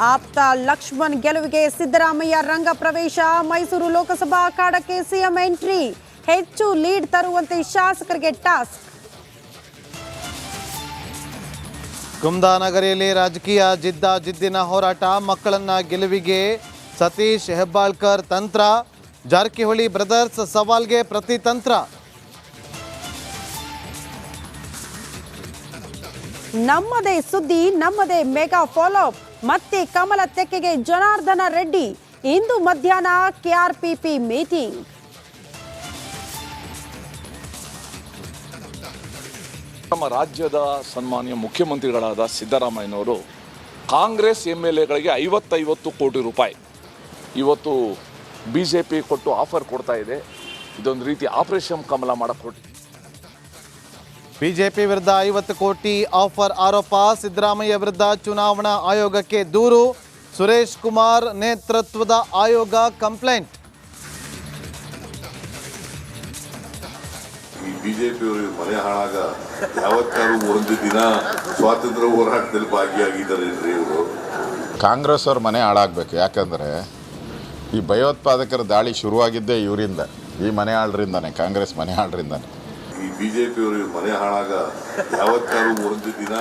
ಆಪ್ತ ಲಕ್ಷ್ಮಣ್ ಗೆಲುವಿಗೆ ಸಿದ್ದರಾಮಯ್ಯ ರಂಗ ಪ್ರವೇಶ. ಮೈಸೂರು ಲೋಕಸಭಾ ಅಖಾಡಕ್ಕೆ ಸಿಎಂ ಎಂಟ್ರಿ. ಹೆಚ್ಚು ಲೀಡ್ ತರುವಂತೆ ಶಾಸಕರಿಗೆ ಟಾಸ್ಕ್. ಕುಂದಾನಗರಿಯಲ್ಲಿ ರಾಜಕೀಯ ಜಿದ್ದಿನ ಹೋರಾಟ. ಮಕ್ಕಳನ್ನ ಗೆಲುವಿಗೆ ಸತೀಶ್ ಹೆಬ್ಬಾಳ್ಕರ್ ತಂತ್ರ. ಜಾರಕಿಹೊಳಿ ಬ್ರದರ್ಸ್ ಸವಾಲ್ಗೆ ಪ್ರತಿತಂತ್ರ. ನಮ್ಮದೇ ಸುದ್ದಿ, ನಮ್ಮದೇ ಮೆಗಾ ಫಾಲೋಅಪ್. ಮತ್ತೆ ಕಮಲ ತೆಕ್ಕೆಗೆ ಜನಾರ್ದನ ರೆಡ್ಡಿ. ಇಂದು ಮಧ್ಯಾಹ್ನ ಕೆಆರ್ಪಿಪಿ ಮೀಟಿಂಗ್. ನಮ್ಮ ರಾಜ್ಯದ ಸನ್ಮಾನ್ಯ ಮುಖ್ಯಮಂತ್ರಿಗಳಾದ ಸಿದ್ದರಾಮಯ್ಯನವರು ಕಾಂಗ್ರೆಸ್ MLAಗಳಿಗೆ 50 ಕೋಟಿ ರೂಪಾಯಿ ಇವತ್ತು BJP ಕೊಟ್ಟು ಆಫರ್ ಕೊಡ್ತಾ ಇದೆ. ಇದೊಂದು ರೀತಿ ಆಪರೇಷನ್ ಕಮಲ ಮಾಡಕ್ಕೆ ಹೊರಟಿದೆ. ಬಿಜೆಪಿ ವಿರುದ್ಧ 50 ಕೋಟಿ ಆಫರ್ ಆರೋಪ. ಸಿದ್ದರಾಮಯ್ಯ ವಿರುದ್ಧ ಚುನಾವಣಾ ಆಯೋಗಕ್ಕೆ ದೂರು. ಸುರೇಶ್ ಕುಮಾರ್ ನೇತೃತ್ವದ ಆಯೋಗ ಕಂಪ್ಲೇಂಟ್. ಈ ಬಿಜೆಪಿಯವರು ಮನೆ ಹಾಳಾಗ ಯಾವತ್ತಾರು ಒಂದು ದಿನ ಸ್ವಾತಂತ್ರ್ಯ ಹೋರಾಟದಲ್ಲಿ ಭಾಗಿಯಾಗಿದ್ದಾರೆ ಇವರು. ಕಾಂಗ್ರೆಸ್ ಅವ್ರ ಮನೆ ಹಾಳಾಗಬೇಕು. ಯಾಕಂದರೆ ಈ ಭಯೋತ್ಪಾದಕರ ದಾಳಿ ಶುರುವಾಗಿದ್ದೇ ಇವರಿಂದ, ಈ ಮನೆ ಹಾಳರಿಂದಾನೆ, ಕಾಂಗ್ರೆಸ್ ಮನೆ ಹಾಳರಿಂದಾನೆ. ಈ ಬಿಜೆಪಿಯವರು ಮನೆ ಹಾಳಾಗ ಯಾವತ್ತಾರು ಒಂದು ದಿನ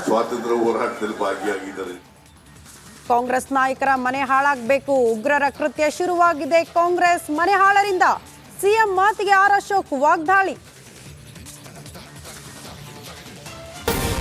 ಸ್ವಾತಂತ್ರ್ಯ ಹೋರಾಟದಲ್ಲಿ ಭಾಗಿಯಾಗಿದ್ದಾರೆ. ಕಾಂಗ್ರೆಸ್ ನಾಯಕರ ಮನೆ ಹಾಳಾಗಬೇಕು. ಉಗ್ರರ ಕೃತ್ಯ ಶುರುವಾಗಿದೆ ಕಾಂಗ್ರೆಸ್ ಮನೆ ಹಾಳರಿಂದ. ಸಿಎಂ ಮಾತಿಗೆ ಆರ್ ಅಶೋಕ್ ವಾಗ್ದಾಳಿ.